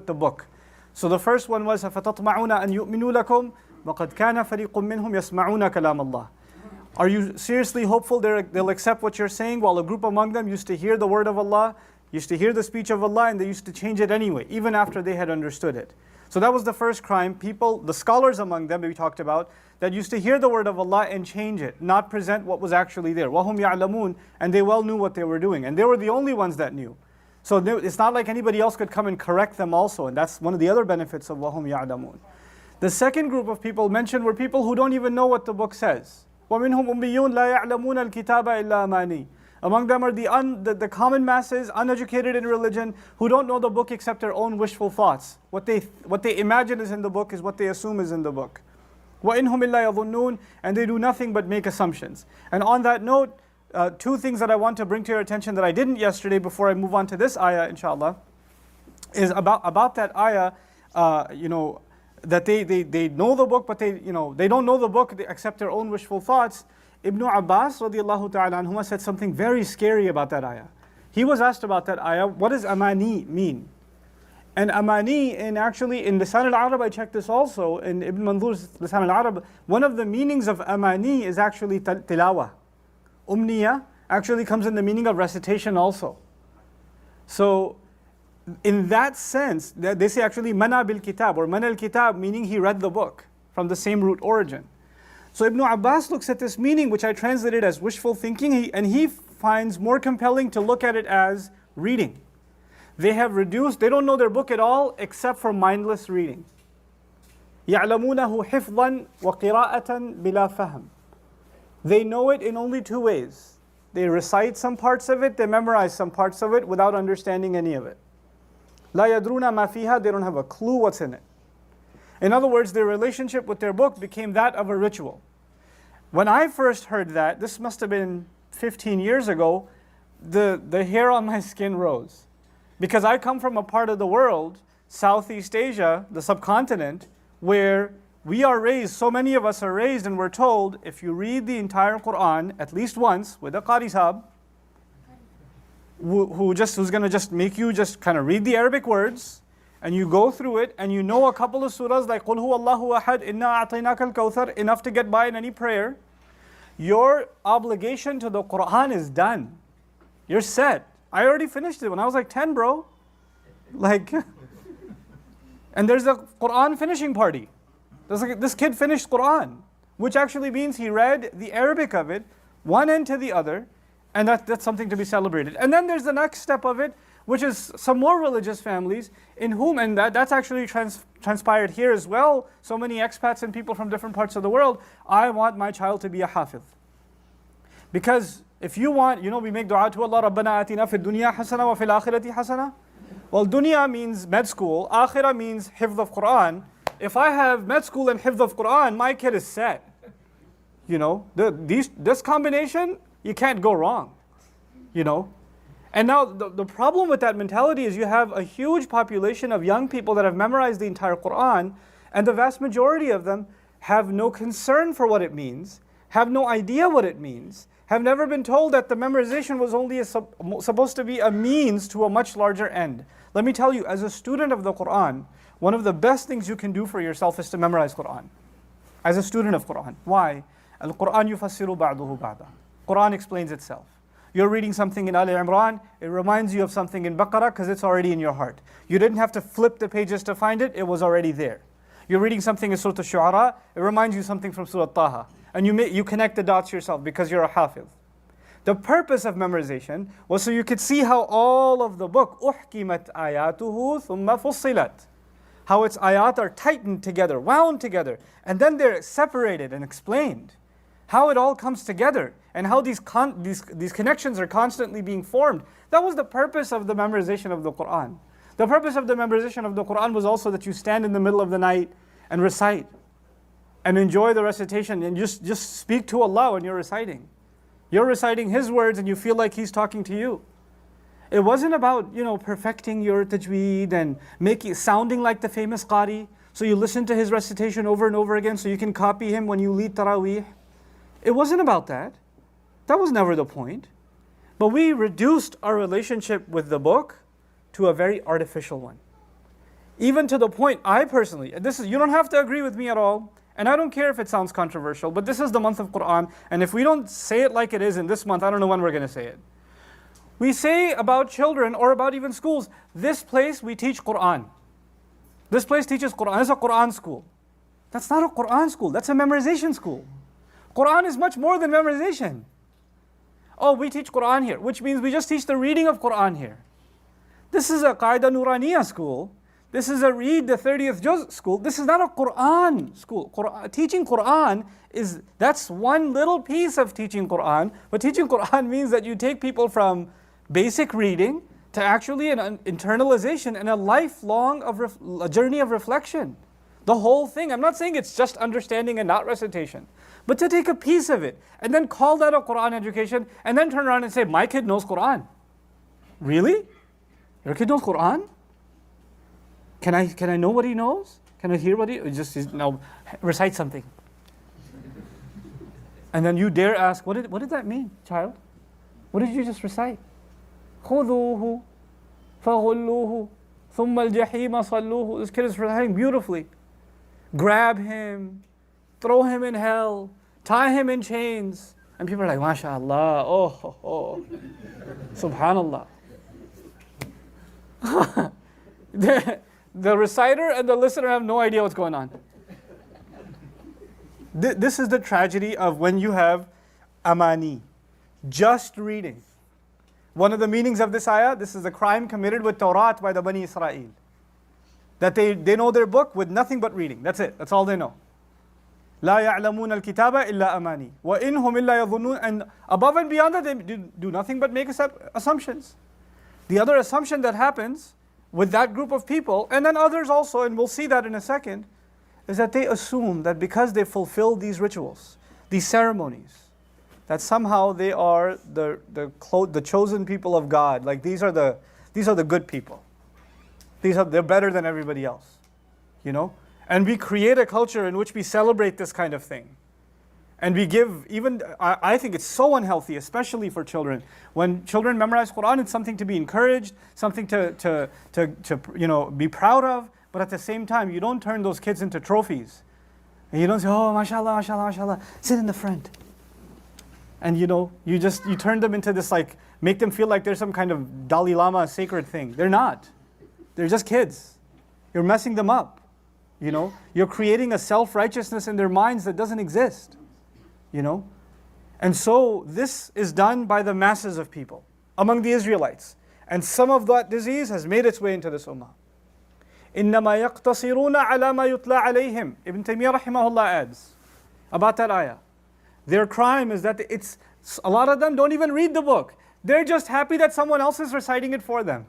the book. So the first one was أَفَتَطْمَعُونَ أَن يُؤْمِنُوا لَكُمْ وَقَدْ كَانَ فَرِيقٌ مِّنْهُمْ يَسْمَعُونَ كَلَامَ اللَّهِ. Are you seriously hopeful they'll accept what you're saying, while a group among them used to hear the word of Allah, used to hear the speech of Allah, and they used to change it anyway, even after they had understood it. So that was the first crime. People, the scholars among them that we talked about, that used to hear the word of Allah and change it, not present what was actually there. وَهُمْ يَعْلَمُونَ. And they well knew what they were doing. And they were the only ones that knew. So it's not like anybody else could come and correct them also. And that's one of the other benefits of وَهُمْ يَعْلَمُونَ. The second group of people mentioned were people who don't even know what the book says. وَمِنْهُمْ أُمِّيُّونَ لَا يَعْلَمُونَ الْكِتَابَ إِلَّا أَمَانِي. Among them are the common masses, uneducated in religion, who don't know the book except their own wishful thoughts. What they imagine is in the book is what they assume is in the book. وَإِنْهُمْ إِلَّا يَظُنُّونَ. And they do nothing but make assumptions. And on that note, two things that I want to bring to your attention that I didn't yesterday before I move on to this ayah, inshallah, is about that ayah, that they know the book, but they don't know the book except their own wishful thoughts. Ibn Abbas radiallahu ta'ala anhuma said something very scary about that ayah. He was asked about that ayah, what does amani mean? And amani, actually in Lisan al-Arab, I checked this also, in Ibn Manzur's Lisan al-Arab, one of the meanings of amani is actually tilawa. Umniya actually comes in the meaning of recitation also. So, in that sense, they say actually mana bil kitab, or mana al kitab, meaning he read the book, from the same root origin. So Ibn Abbas looks at this meaning, which I translated as wishful thinking, and he finds more compelling to look at it as reading. They don't know their book at all except for mindless reading. يَعْلَمُونَهُ حِفْظًا وَقِرَاءَةً بِلَا فَهْمٍ. They know it in only two ways. They recite some parts of it, they memorize some parts of it without understanding any of it. لَا يَدْرُونَ مَا فِيهَا. They don't have a clue what's in it. In other words, their relationship with their book became that of a ritual. When I first heard that, this must have been 15 years ago, the hair on my skin rose. Because I come from a part of the world, Southeast Asia, the subcontinent, where we are raised, so many of us are raised and we're told, if you read the entire Quran at least once with a Qari Sahib, who's going to just make you just kind of read the Arabic words, and you go through it, and you know a couple of surahs like قُلْ هُوَ اللَّهُ أَحَدْ إِنَّا أَعْطَيْنَاكَ الْكَوْثَرَ, enough to get by in any prayer. Your obligation to the Quran is done. You're set. I already finished it when I was like 10, bro. And there's a Quran finishing party. This kid finished Quran, which actually means he read the Arabic of it, one end to the other, and that's something to be celebrated. And then there's the next step of it, which is some more religious families in whom, and that's actually transpired here as well, so many expats and people from different parts of the world, I want my child to be a hafiz. Because if you want, we make dua to Allah, رَبَّنَا آتِنَا فِي الدُّنْيَا حَسَنَةً وَفِي الْآخِرَةِ حَسَنَةً. Well, dunya means med school, akhirah means hifz of Quran. If I have med school and hifz of Quran, my kid is set. This combination, you can't go wrong. And now the problem with that mentality is you have a huge population of young people that have memorized the entire Quran, and the vast majority of them have no concern for what it means, have no idea what it means, have never been told that the memorization was only supposed to be a means to a much larger end. Let me tell you, as a student of the Quran, one of the best things you can do for yourself is to memorize Quran. As a student of Quran. Why? Al-Quran yufassiru ba'duhu ba'da. Quran explains itself. You're reading something in Ali Imran, it reminds you of something in Baqarah because it's already in your heart. You didn't have to flip the pages to find it, it was already there. You're reading something in Surah Al-Shu'ara, it reminds you something from Surah Taha. And you connect the dots yourself because you're a hafiz. The purpose of memorization was so you could see how all of the book, أُحْكِمَتْ آيَاتُهُ ثُمَّ فُصِّلَتْ, how its ayat are tightened together, wound together, and then they're separated and explained. How it all comes together, and how these connections are constantly being formed. That was the purpose of the memorization of the Quran. The purpose of the memorization of the Quran was also that you stand in the middle of the night and recite, and enjoy the recitation, and just speak to Allah when you're reciting. You're reciting His words and you feel like He's talking to you. It wasn't about, perfecting your tajweed and sounding like the famous Qari, so you listen to his recitation over and over again so you can copy him when you lead Taraweeh. It wasn't about that. That was never the point. But we reduced our relationship with the book to a very artificial one. Even to the point, I personally, you don't have to agree with me at all, and I don't care if it sounds controversial, but this is the month of Quran, and if we don't say it like it is in this month, I don't know when we're going to say it. We say about children, or about even schools, this place we teach Quran. This place teaches Quran. It's a Quran school. That's not a Quran school, that's a memorization school. Quran is much more than memorization. Oh, we teach Quran here, which means we just teach the reading of Quran here. This is a Qaida Nuraniya school. This is a read the 30th Juz school. This is not a Quran school. Teaching Quran that's one little piece of teaching Quran. But teaching Quran means that you take people from basic reading to actually an internalization and a lifelong a journey of reflection. The whole thing. I'm not saying it's just understanding and not recitation, but to take a piece of it and then call that a Quran education and then turn around and say, my kid knows Quran. Really? Your kid knows Quran? Can I know what he knows? Can I hear what he no, recite something. And then you dare ask, what did that mean, child? What did you just recite? خُذُوهُ فَغُلُّوهُ ثُمَّ الْجَحِيمَ صَلُّوهُ. This kid is reciting beautifully. Grab him, throw him in hell, tie him in chains. And people are like, MashaAllah, oh. Subhanallah. The reciter and the listener have no idea what's going on. This is the tragedy of when you have amani, just reading. One of the meanings of this ayah, this is a crime committed with Tawrat by the Bani Israel. That they know their book with nothing but reading. That's it. That's all they know. لا يعلمون الكتاب إلا أماني وإنهم إلا يظنون. And above and beyond that, they do nothing but make assumptions. The other assumption that happens with that group of people, and then others also, and we'll see that in a second, is that they assume that because they fulfill these rituals, these ceremonies, that somehow they are the chosen people of God. Like these are the good people. They're better than everybody else, you know. And we create a culture in which we celebrate this kind of thing, and we give I think it's so unhealthy, especially for children. When children memorize Quran, it's something to be encouraged, something to be proud of. But at the same time, you don't turn those kids into trophies, and you don't say, oh, mashallah, mashallah, mashallah, sit in the front. And you turn them into this, like, make them feel like they're some kind of Dalai Lama sacred thing. They're not. They're just kids. You're messing them up. You're creating a self-righteousness in their minds that doesn't exist. And so this is done by the masses of people among the Israelites. And some of that disease has made its way into this ummah. إِنَّمَا يَقْتَصِرُونَ عَلَى مَا يُتْلَى عَلَيْهِمْ. Ibn Taymiyyah rahimahullah adds about that ayah. Their crime is that a lot of them don't even read the book. They're just happy that someone else is reciting it for them.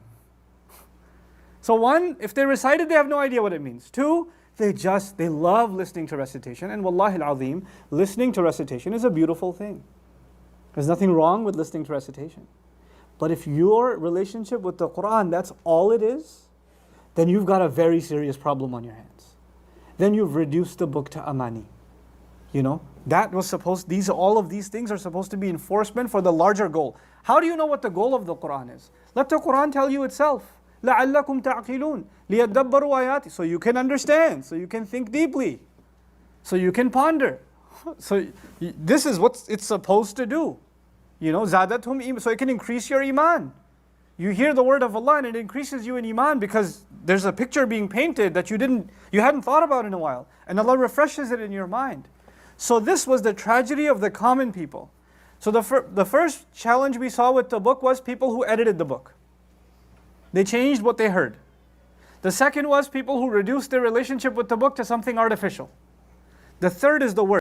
So one, if they recite it, they have no idea what it means. Two, they love listening to recitation. And wallahi al-azim, listening to recitation is a beautiful thing. There's nothing wrong with listening to recitation. But if your relationship with the Quran, that's all it is, then you've got a very serious problem on your hands. Then you've reduced the book to amani. That was all of these things are supposed to be enforcement for the larger goal. How do you know what the goal of the Quran is? Let the Quran tell you itself. لَعَلَّكُمْ تَعْقِلُونَ لِيَدَّبَّرُوا آيَاتِ. So you can understand, so you can think deeply, so you can ponder. So this is what it's supposed to do. زَادَتْهُمْ so it can increase your iman. You hear the word of Allah and it increases you in iman because there's a picture being painted that you hadn't thought about in a while. And Allah refreshes it in your mind. So this was the tragedy of the common people. So the first challenge we saw with the book was people who edited the book. They changed what they heard. The second was people who reduced their relationship with the book to something artificial. The third is the worst.